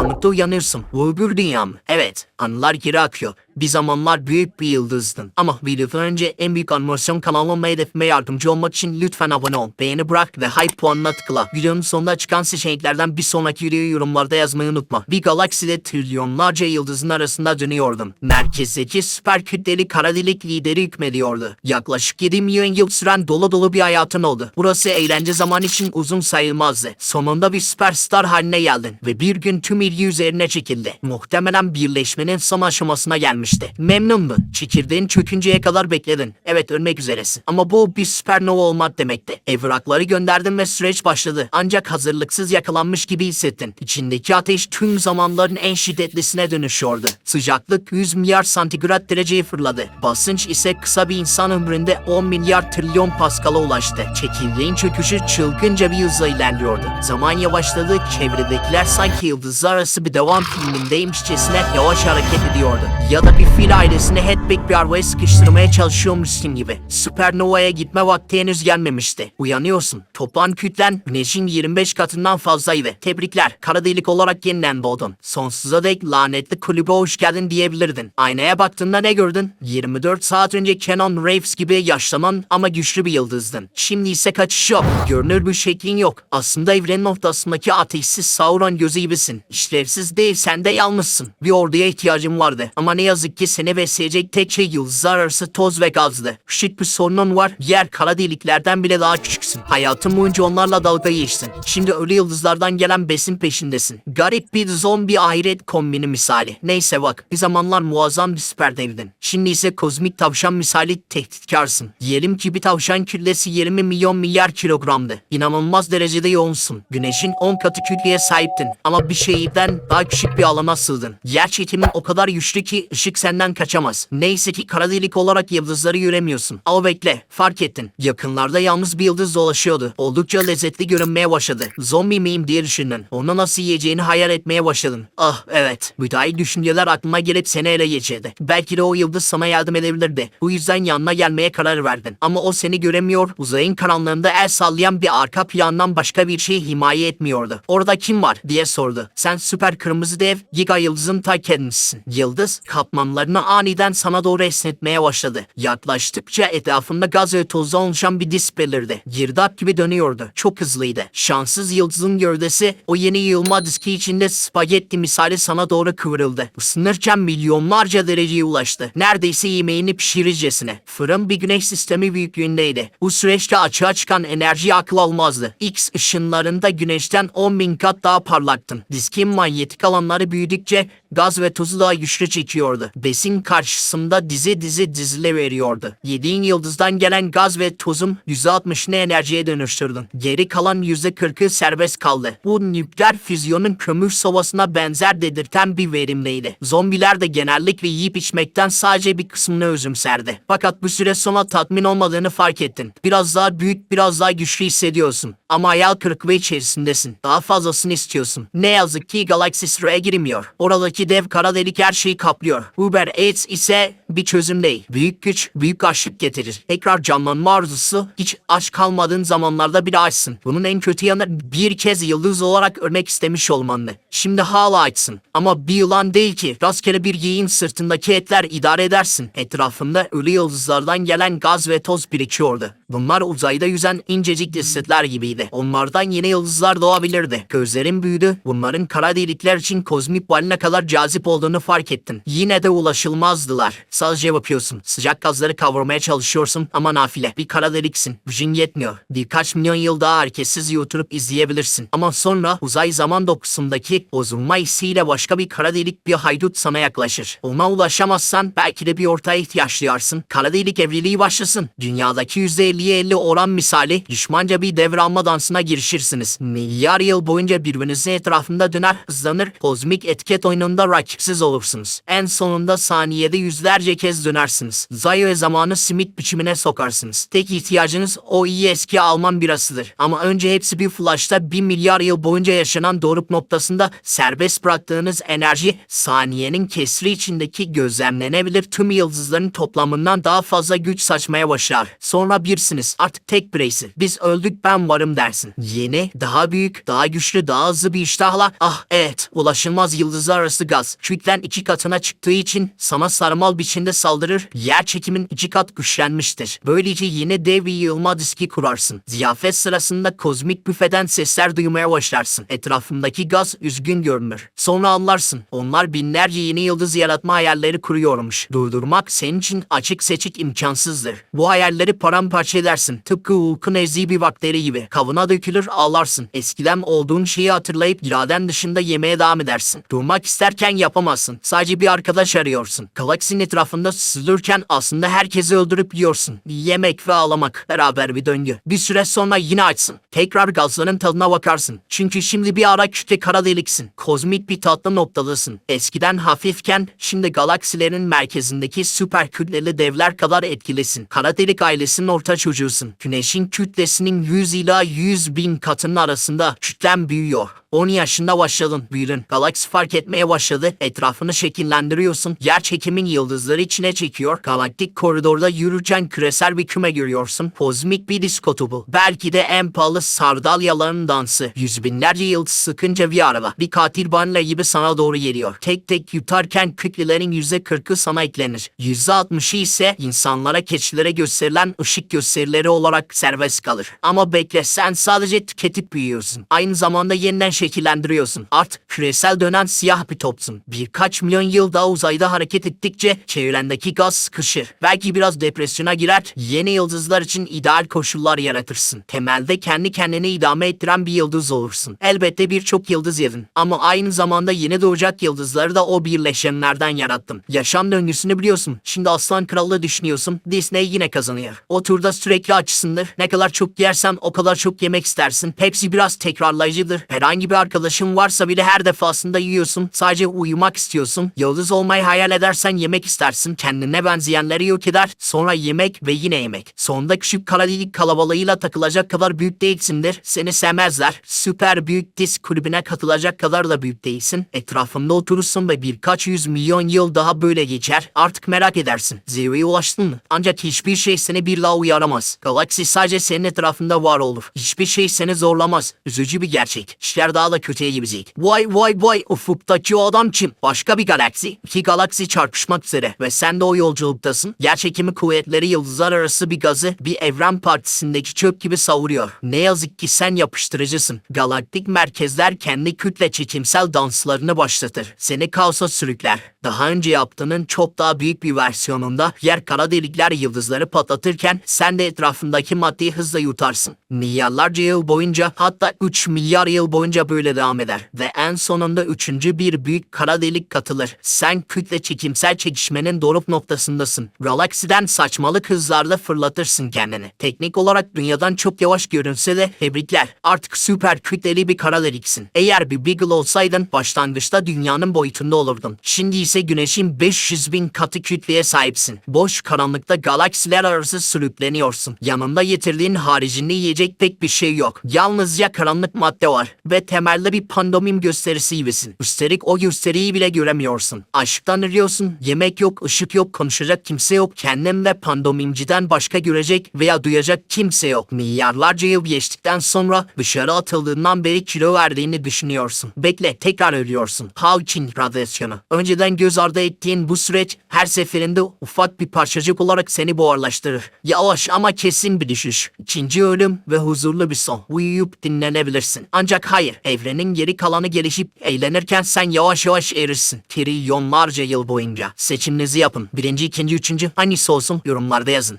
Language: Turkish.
karanlıkta uyanırsın. Bu öbür dünya mı? Evet. Anılar geri akıyor. Bir zamanlar büyük bir yıldızdın. Ama videodan önce en büyük animasyon kanalıma hedefime yardımcı olmak için lütfen abone ol. Beğeni bırak ve hype puanına tıkla. Videonun sonunda çıkan seçeneklerden bir sonraki videoyu yorumlarda yazmayı unutma. Bir galakside trilyonlarca yıldızın arasında dönüyordum. Merkezdeki süper kütleli kara delik lideri hükmediyordu. Yaklaşık 7 milyon yıl süren dolu dolu bir hayatın oldu. Burası eğlence zaman için uzun sayılmazdı. Sonunda bir süperstar haline geldin ve bir gün tüm ilgi üzerine çekildi. Muhtemelen birleşmenin son aşamasına gelmişti. Memnundun. Çekirdeğin çökünceye kadar bekledin. Evet, ölmek üzeresin. Ama bu bir süpernova olmak demekti. Evrakları gönderdin ve süreç başladı. Ancak hazırlıksız yakalanmış gibi hissettin. İçindeki ateş tüm zamanların en şiddetlisine dönüşüyordu. Sıcaklık 100 milyar santigrat dereceye fırladı. Basınç ise kısa bir insan ömründe 10 milyar trilyon Pascal'a ulaştı. Çekirdeğin çöküşü çılgınca bir hızla ilerliyordu. Zaman yavaşladı, çevredekiler sanki yıldızlar arası bir devam filmindeymişçesine yavaş hareket ediyordu. Ya da bir fil ailesini hep bir arabaya sıkıştırmaya çalışıyormuşsun gibi. Süpernova'ya gitme vakti henüz gelmemişti. Uyanıyorsun. Toplam kütlen Güneş'in 25 katından fazlaydı. Tebrikler. Kara delik olarak yeniden doğdun. Sonsuza dek lanetli kulübe hoş geldin diyebilirdin. Aynaya baktığında ne gördün? 24 saat önce Keanu Reeves gibi yaşlanan ama güçlü bir yıldızdın. Şimdi ise kaçış yok. Görünür bir şeklin yok. Aslında evrenin ortasındaki ateşsiz Sauron gözü gibisin. İşlevsiz değil, sen de yalnızsın. Bir orduya ihtiyacım vardı. Ama ne yazık ki seni besleyecek tek şey yıldızlar arası toz ve gazdı. Küçük bir sorunun var. Diğer kara deliklerden bile daha küçüksün. Hayatın boyunca onlarla dalga geçtin. Şimdi ölü yıldızlardan gelen besin peşindesin. Garip bir zombi ahiret kombini misali. Neyse bak, bir zamanlar muazzam bir süper devdin. Şimdi ise kozmik tavşan misali tehditkarsın. Diyelim ki bir tavşan kütlesi 20 milyon milyar kilogramdı. İnanılmaz derecede yoğunsun. Güneşin 10 katı kütleye sahiptin. Ama bir şeyden daha küçük bir alana sığdın. Yer çekimin o kadar güçlü ki ışık senden kaçamaz. Neyse ki kara delik olarak yıldızları göremiyorsun. Ama bekle, fark ettin. Yakınlarda yalnız bir yıldız dolaşıyordu. Oldukça lezzetli görünmeye başladı. Zombi miyim diye düşündün. Onu nasıl yiyeceğini hayal etmeye başladın. Ah evet, müdahil düşünceler aklıma gelip seni ele geçirdi. Belki de o yıldız sana yardım edebilirdi. Bu yüzden yanına gelmeye karar verdin. Ama o seni göremiyor, uzayın karanlığında el sallayan bir arka plandan başka bir şey himaye etmiyordu. Orada kim var diye sordu. Sen süper kırmızı dev, giga yıldızın ta kendisisin. Yıldız, katmanlarını aniden sana doğru esnetmeye başladı. Yaklaştıkça etrafında gaz ve tozla oluşan bir disk belirdi. Girdap gibi dönüyordu. Çok hızlıydı. Şanssız yıldızın gövdesi o yeni yığılma diski içinde spagetti misali sana doğru kıvrıldı. Isınırken milyonlarca dereceye ulaştı. Neredeyse yemeğini pişirircesine. Fırın bir güneş sistemi büyüklüğündeydi. Bu süreçte açığa çıkan enerji akıl almazdı. X ışınlarında güneşten 10.000 kat daha parlaktın. Diskin manyetik alanları büyüdükçe gaz ve tozu daha güçlü çekiyordu. Besin karşısında dizile veriyordu. Yediğin yıldızdan gelen gaz ve tozun %60'ını enerjiye dönüştürdün. Geri kalan %40'ı serbest kaldı. Bu nükleer füzyonun kömür sobasına benzer dedirten bir verimliydi. Zombiler de genellikle yiyip içmekten sadece bir kısmını özümserdi. Fakat bu süre sonra tatmin olmadığını fark ettin. Biraz daha büyük, biraz daha güçlü hissediyorsun. Ama hayal kırıklığı içerisindesin. Daha fazlasını istiyorsun. Ne yazık ki galaksi sıraya girmiyor. Oradaki dev kara delik her şeyi kaplıyor. Uber Eats ise bir çözüm değil. Büyük güç, büyük açlık getirir. Tekrar canlanma arzusu, hiç aç kalmadığın zamanlarda bile açsın. Bunun en kötü yanı bir kez yıldız olarak ölmek istemiş olmandı. Şimdi hala açsın. Ama bir yılan değil ki. Rastgele bir yiğin sırtındaki etler idare edersin. Etrafında ölü yıldızlardan gelen gaz ve toz birikiyordu. Bunlar uzayda yüzen incecik cesetler gibiydi. Onlardan yeni yıldızlar doğabilirdi. Gözlerin büyüdü. Bunların kara delikler için kozmik balina kadar cazip olduğunu fark ettin. Yine de ulaşılmazdılar. Sadece yapıyorsun. Sıcak gazları kavurmaya çalışıyorsun ama nafile. Bir kara deliksin. Gücün yetmiyor. Birkaç milyon yıl daha hareketsiz oturup izleyebilirsin. Ama sonra uzay zaman dokusundaki bozulma hissiyle başka bir kara delik bir haydut sana yaklaşır. Ona ulaşamazsan belki de bir ortaya ihtiyaç duyarsın. Kara delik evliliği başlasın. Dünyadaki %50'ye 50 oran misali düşmanca bir devralma dansına girişirsiniz. Milyar yıl boyunca birbirinizin etrafında döner, hızlanır, kozmik etiket oyununda rakipsiz olursunuz. En sonunda saniyede yüzlerce binlerce kez dönersiniz. Uzay ve zamanı simit biçimine sokarsınız. Tek ihtiyacınız o iyi eski Alman birasıdır. Ama önce hepsi bir flashta 1 milyar yıl boyunca yaşanan doruk noktasında serbest bıraktığınız enerji saniyenin kesri içindeki gözlemlenebilir tüm yıldızların toplamından daha fazla güç saçmaya başlar. Sonra birsiniz. Artık tek bireysin. Biz öldük ben varım dersin. Yeni, daha büyük, daha güçlü, daha hızlı bir iştahla evet ulaşılmaz yıldızlar arası gaz. Kütlen 2 katına çıktığı için sana sarmal biçimde saldırır. Yer çekimin 2 kat güçlenmiştir. Böylece yeni dev bir yığılma diski kurarsın. Ziyafet sırasında kozmik büfeden sesler duymaya başlarsın. Etrafındaki gaz üzgün görünür. Sonra anlarsın. Onlar binlerce yeni yıldız yaratma hayalleri kuruyormuş. Durdurmak senin için açık seçik imkansızdır. Bu hayalleri paramparça edersin. Tıpkı Hulk'un ezdiği bir bakteri gibi. Kavuna dökülür ağlarsın. Eskiden olduğun şeyi hatırlayıp iraden dışında yemeye devam edersin. Durmak isterken yapamazsın. Sadece bir arkadaş arıyorsun. Galaksinin etrafında süzülürken aslında herkesi öldürüp yiyorsun. Yemek ve ağlamak. Beraber bir döngü. Bir süre sonra yine açsın. Tekrar gazların tadına bakarsın. Çünkü şimdi bir ara kütle kara deliksin. Kozmik bir tatlı noktalısın. Eskiden hafifken şimdi galaksilerin merkezindeki süper kütleli devler kadar etkilisin. Kara delik ailesinin orta çocuğusun. Güneşin kütlesinin 100 ila 100 bin katının arasında kütlen büyüyor. 10 yaşında başladın, büyüdün. Galaksi fark etmeye başladı. Etrafını şekillendiriyorsun. Yer çekimin yıldızları içine çekiyor. Galaktik koridorda yürürken küresel bir küme görüyorsun. Kozmik bir disko topu. Belki de en pahalı sardalyaların dansı. Yüz binlerce yıldız sıkınca bir araba. Bir katil banla gibi sana doğru geliyor. Tek tek yutarken kütlelerin %40'ı sana eklenir. %60'ı ise insanlara, keçilere gösterilen ışık gösterileri olarak serbest kalır. Ama bekle, sen sadece tüketip büyüyorsun. Aynı zamanda yeniden şekillendiriyorsun. Artık küresel dönen siyah bir topsun. Birkaç milyon yıl daha uzayda hareket ettikçe çevrendeki gaz sıkışır. Belki biraz depresyona girer, yeni yıldızlar için ideal koşullar yaratırsın. Temelde kendi kendini idame ettiren bir yıldız olursun. Elbette birçok yıldız yedin. Ama aynı zamanda yeni doğacak yıldızları da o birleşenlerden yarattım. Yaşam döngüsünü biliyorsun. Şimdi Aslan Kralı düşünüyorsun. Disney yine kazanıyor. O turda sürekli açsındır. Ne kadar çok yersen o kadar çok yemek istersin. Hepsi biraz tekrarlayıcıdır. Herhangi bir arkadaşın varsa bile her defasında yiyorsun. Sadece uyumak istiyorsun. Yıldız olmayı hayal edersen yemek istersin. Kendine benzeyenleri yok eder. Sonra yemek ve yine yemek. Sonunda küçük kara delik kalabalığıyla takılacak kadar büyük değilsindir. Seni sevmezler. Süper büyük disk kulübüne katılacak kadar da büyük değilsin. Etrafında oturursun ve birkaç 100 milyon yıl daha böyle geçer. Artık merak edersin. Zirveye ulaştın mı? Ancak hiçbir şey seni bir daha uyaramaz. Galaksi sadece senin etrafında var olur. Hiçbir şey seni zorlamaz. Üzücü bir gerçek. İşler daha da kötüye gidecek. Vay ufuktaki o adam kim? Başka bir galaksi. İki galaksi çarpışmak üzere ve sen de o yolculuktasın. Yerçekimi kuvvetleri yıldızlar arası bir gazı bir evren partisindeki çöp gibi savuruyor. Ne yazık ki sen yapıştırıcısın. Galaktik merkezler kendi kütle çekimsel danslarını başlatır. Seni kaosa sürükler. Daha önce yaptığının çok daha büyük bir versiyonunda yer kara delikler yıldızları patlatırken sen de etrafındaki maddeyi hızla yutarsın. Milyarlarca yıl boyunca, hatta 3 milyar yıl boyunca böyle devam eder. Ve en sonunda üçüncü bir büyük kara delik katılır. Sen kütle çekimsel çekişmenin doruk noktasındasın. Galaksiden saçmalık hızlarda fırlatırsın kendini. Teknik olarak dünyadan çok yavaş görünse de tebrikler. Artık süper kütleli bir kara deliksin. Eğer bir Beagle olsaydın başlangıçta dünyanın boyutunda olurdun. Şimdi ise güneşin 500 bin katı kütleye sahipsin. Boş karanlıkta galaksiler arası sürükleniyorsun. Yanında getirdiğin haricinde yiyecek pek bir şey yok. Yalnızca karanlık madde var. Ve temelde bir pandomim gösterisi gibisin. Üstelik o gösteriyi bile göremiyorsun. Aşktan arıyorsun. Yemek yok, ışık yok, konuşacak kimse yok. Kendin ve pandomimciden başka görecek veya duyacak kimse yok. Milyarlarca yıl geçtikten sonra dışarı atıldığından beri kilo verdiğini düşünüyorsun. Bekle, tekrar ölüyorsun. Hawking radyasyonu. Önceden göz ardı ettiğin bu süreç her seferinde ufak bir parçacık olarak seni buharlaştırır. Yavaş ama kesin bir düşüş. İkinci ölüm ve huzurlu bir son. Uyuyup dinlenebilirsin. Ancak hayır, evrenin geri kalanı gelişip eğlenirken sen yavaş yavaş erirsin. Trilyonlarca yıl boyunca. Seçiminizi yapın. Birinci, ikinci, üçüncü hangisi olsun yorumlarda yazın.